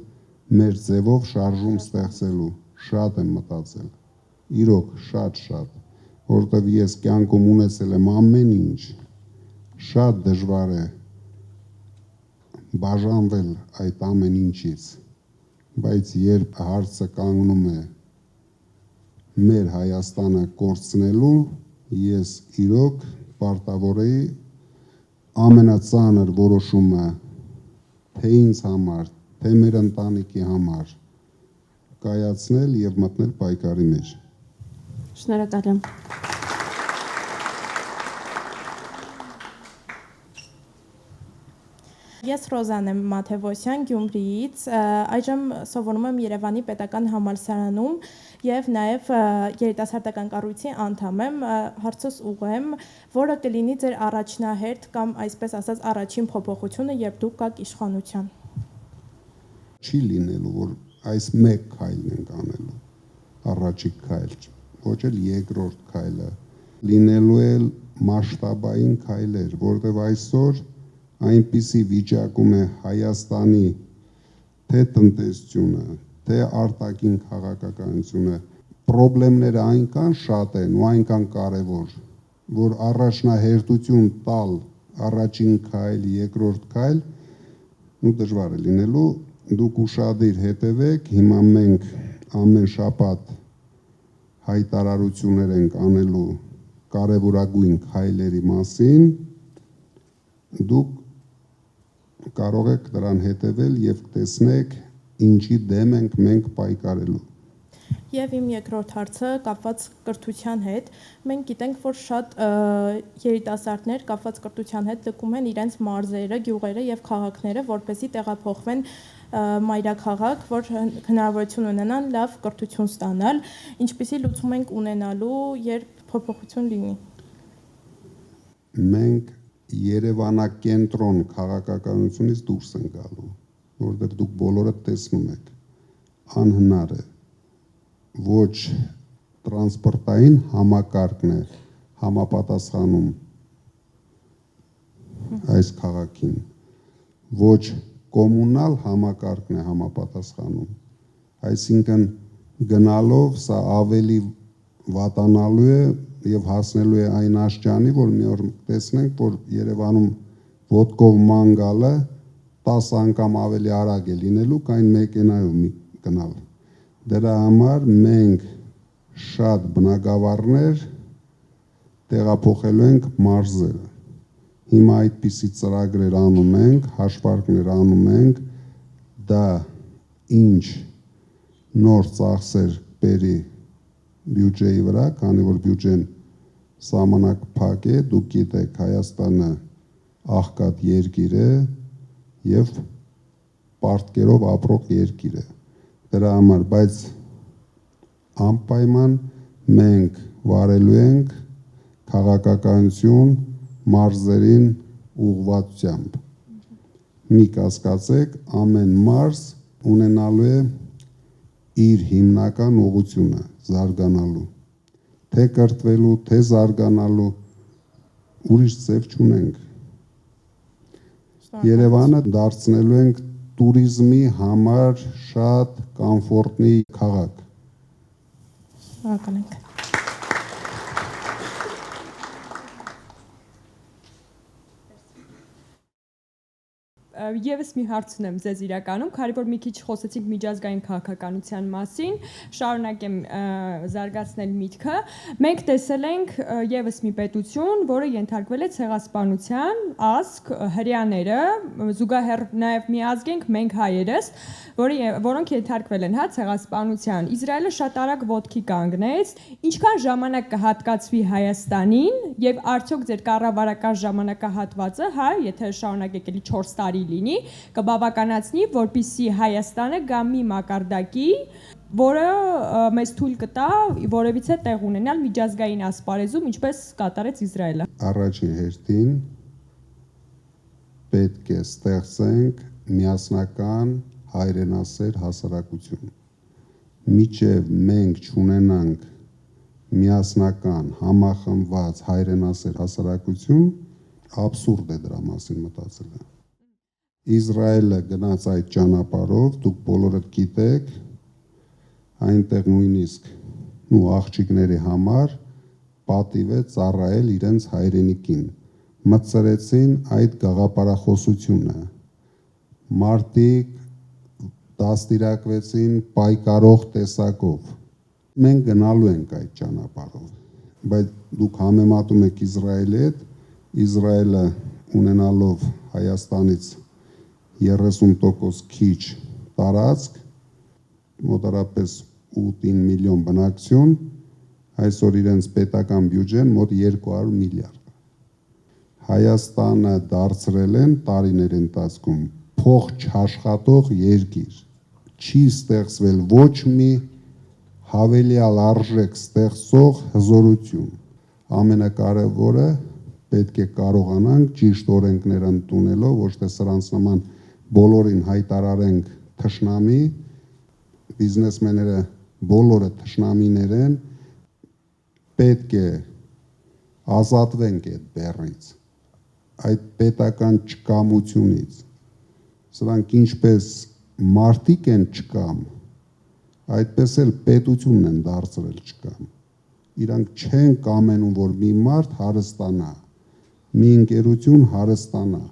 մեր ձևով շարժում ստեղծելու, շատ եմ մտածել։ Իրոք շատ, որովհետեւ ես կյանքում ունեցել եմ ամեն ինչ, շատ դժվար է բաժանվել այդ ամեն ինչից, բայց երբ հարցը կանգնում է մեր Հայաստանը կորցնելու, ես իրոք պարտավոր էի ամենածանր որոշումը թե ինձ համար, թե մեր ընտանիքի համար կայացնել եւ մտնել պայքարի մեջ։ Շնորհակալ եմ։ Ես Ռոզան եմ Մաթևոսյան Գյումրիից, այժմ սովորում եմ Երևանի Պետական համալսարանում եւ նաեւ երիտասարդական կառույցի անդամ եմ, հարցս ուղղեմ, որը կլինի ձեր առաջնահերթ կամ այսպես ասած առաջին փոփոխությունը, երբ դուք գաք իշխանության։ Չի լինելու, որ այս մեկ քայլն ենք անելու, առաջիկ քայլ, ոչ էլ երկրորդ քայլը, լինելու է մասշտաբային քայլեր, որտեղ այսօր այնպիսի վիճակում է Հայաստանի թե տնտեսությունը, թե արտաքին քաղաքականությունը, խնդիրները այնքան շատ են ու այնքան կարևոր, որ առաջնահերթություն տալ առաջին քայլ, երկրորդ քայլ, դժվար է լինելու, դուք ուշադիր հետևեք, հիմա մենք ամեն շաբաթ հայտարարություններ ենք անելու կարևորագույն քայլերի մասին, դուք կարող եք դրան հետևել եւ տեսնեք ինչի դեմ ենք մենք պայքարելու։ Եվ իմ երկրորդ հարցը կապված կրթության հետ, մենք գիտենք, որ շատ երիտասարդներ կապված կրթության հետ լքում են իրենց մարզերը, գյուղերը եւ քաղաքները, որպեսզի տեղափոխվեն մայրաքաղաք, որ հնարավորություն ունենան լավ կրթություն ստանալ, ինչպիսի լուծում ենք ունենալու, երբ փոփոխություն լինի։ Մենք Երևանակենտրոն քաղաքականությունից դուրս են գալու, որտեղ դուք բոլորը տեսնում եք, անհնար է, ոչ տրանսպորտային համակարգն է համապատասխանում այս քաղաքին, ոչ կոմունալ համակարգն է համապատասխանում, այսինքն գնալով սա ավելի վատանալու է եւ հասնելու է այն աշճանի, որ մի օր տեսնենք, որ Երևանում ոտքով ման գալը 10 անգամ ավելի արագ է լինելու, քան մեքենայով գնալ։ Դրա համար մենք շատ բնակավարներ տեղափոխելու ենք մարզերը։ Հիմա այդպիսի ծրագրեր անում ենք, հաշվարկներ անում ենք, դա ինչ նոր ծախսեր բերի բյուջեի վրա, քանի որ բյուջեն սահմանակ փակ է, դուք գիտեք, Հայաստանը աղքատ երկիր է եւ պարտքերով ապրող երկիր է։ Դրա համար, բայց անպայման մենք վարելու ենք քաղաքականություն մարզերին ուղղվածությամբ։ Մի կասկածեք, ամեն մարզ ունենալու է իր հիմնական ուղղությունը զարգանալու, թե կրթվելու, թե զարգանալու, ուրիշ ձև չունենք։ Երևանը դարձնելու ենք տուրիզմի համար շատ կոմֆորտնի քաղաք։ Շնորհակալ ենք։ Եվս մի հարց ունեմ ձեզ իրականում, քանի որ մի քիչ խոսեցինք միջազգային քաղաքականության մասին, շարունակեմ զարգացնել միտքը։ Մենք տեսել ենք եւս մի պետություն, որը ենթարկվել է ցեղասպանության, ազգ հрьяաները, զուգահեռ նաեւ մի ազգ ենք մենք հայերս, որոնք ենթարկվել են ցեղասպանության։ Իսրայելը շատ արագ ոտքի կանգնեց։ Ինչքան ժամանակ կհատկացվի Հայաստանին եւ արդյոք ձեր կառավարական ժամանակահատվածը, եթե շարունակեք էլի 4 տարի լինի, կբավականացնի, որպիսի Հայաստանը գա մի մակարդակի, որը մեզ թույլ կտա որևիցե տեղ ունենալ միջազգային ասպարեզում, ինչպես կատարեց Իսրայելը։ Առաջին հերթին պետք է ստեղծենք միասնական հայրենասեր հասարակություն։ Միջև մենք չունենանք միասնական համախմբված հայրենասեր հասարակություն, աբսուրդ է դրա մասին մտածելը։ Իսրայելը գնաց այդ ճանապարհով, դուք բոլորդ գիտեք, այնտեղ նույնիսկ աղջիկների համար պատիվ է ծառայել իրենց հայրենիքին։ Մտցրեցին այդ գաղափարախոսությունը։ Մարդիկ դաստիարակվեցին պայքարող տեսակով։ Մենք գնալու ենք այդ ճանապարհով, բայց դուք համեմատում եք Իսրայելի հետ, Իսրայելը ունենալով Հայաստանից 30% քիչ տարածք, մոտարապես 8 միլիոն բնակչություն, այսօր իրենց պետական բյուջեն մոտ 200 միլիարդ։ Հայաստանը դարձրել են տարիների ընթացքում փող չաշխատող երկիր։ Չի ստեղծվել ոչ մի հավելյալ արժեք ստեղծող հզորություն։ Ամենակարևորը պետք է կարողանանք ճիշտ օրենքներ ընդունելով, ոչ թե սրանց նման բոլորին հայտարարենք թշնամի, բիզնեսմենները բոլորը թշնամիներ են, պետք է ազատվենք այդ բեռից, այդ պետական չկամությունից։ Սրանք ինչպես մարդիկ են չկամ, այդպես էլ պետությունն են դարձրել չկամ։ Իրանք չեն կամենում, որ մի մարդ հարստանա, մի ընկերություն հարստանա,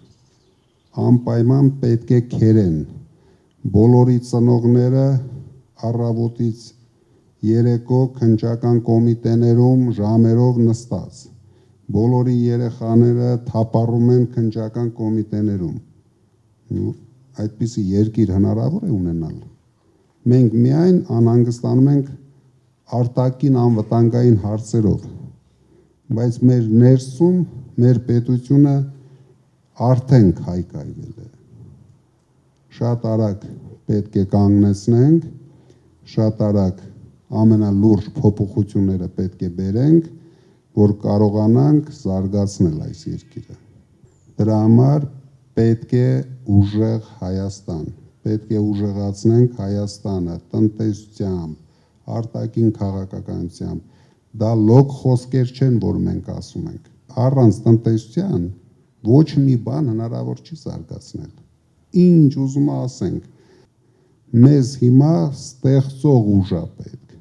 անպայման պետք է քերեն բոլորի ծնողները առավոտից երեկո քննչական կոմիտեներում ժամերով նստած, բոլորի երեխաները թափառում են քննչական կոմիտեներում։ Այդպիսի երկիր հնարավոր է ունենալ։ Մենք միայն անհանգստանում ենք արտաքին անվտանգային հարցերով, բայց մեր ներսում մեր պետությունը արդեն քայքայվել է։ Շատ արագ պետք է կանգնեցնենք, շատ արագ ամենալուրջ փոփոխությունները պետք է բերենք, որ կարողանանք զարգացնել այս երկիրը։ Դրա համար պետք է ուժեղ Հայաստան, պետք է ուժեղացնենք Հայաստանը տնտեսությամբ, արտաքին քաղաքականությամբ։ Դա լոկ խոսքեր չեն, որ մենք ասում ենք։ Առանց տնտեսության ոչ մի բան հնարավոր չի զարգացնել։ Ինչ ուզում ասենք, մեզ հիմա ստեղծող ուժ է պետք,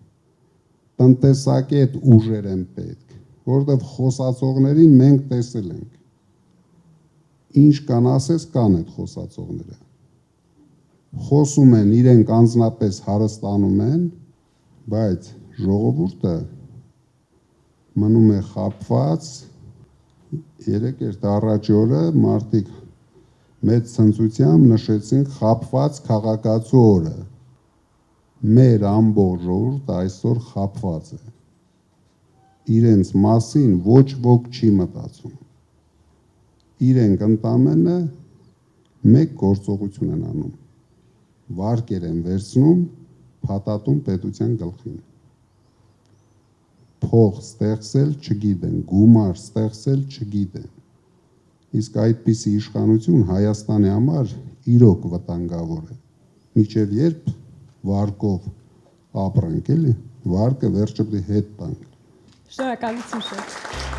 տնտեսակետ ուժեր են պետք, որովհետև խոսածողներին մենք տեսել ենք։ Ինչ կան ասես, կան այդ խոսածողները։ Խոսում են, իրենք անձնապես հարստանում են, բայց ժողովուրդը մնում է խաբված։ Երեք էր առաջի օրը մարդիկ մեծ ցնծությամբ նշեցին խաբված քաղաքացու օրը։ Մեր ամբողջ ժողովուրդը այսօր խաբված է։ Իրենց մասին ոչ ոք չի մտածում։ Իրենք ընդամենը մեկ գործողություն են անում։ Վարկեր են վերցնում, փաթաթում պետության գլխին։ Փող ստեղծել չգիտեն, գումար ստեղծել չգիտեն։ Իսկ այդպիսի իշխանություն Հայաստանի համար իրոք վտանգավոր է։ Մինչև երբ վարկով ապրենք, էլի, վարկը վերջը պետք է հետ տանք։ Շնորհակալություն շատ։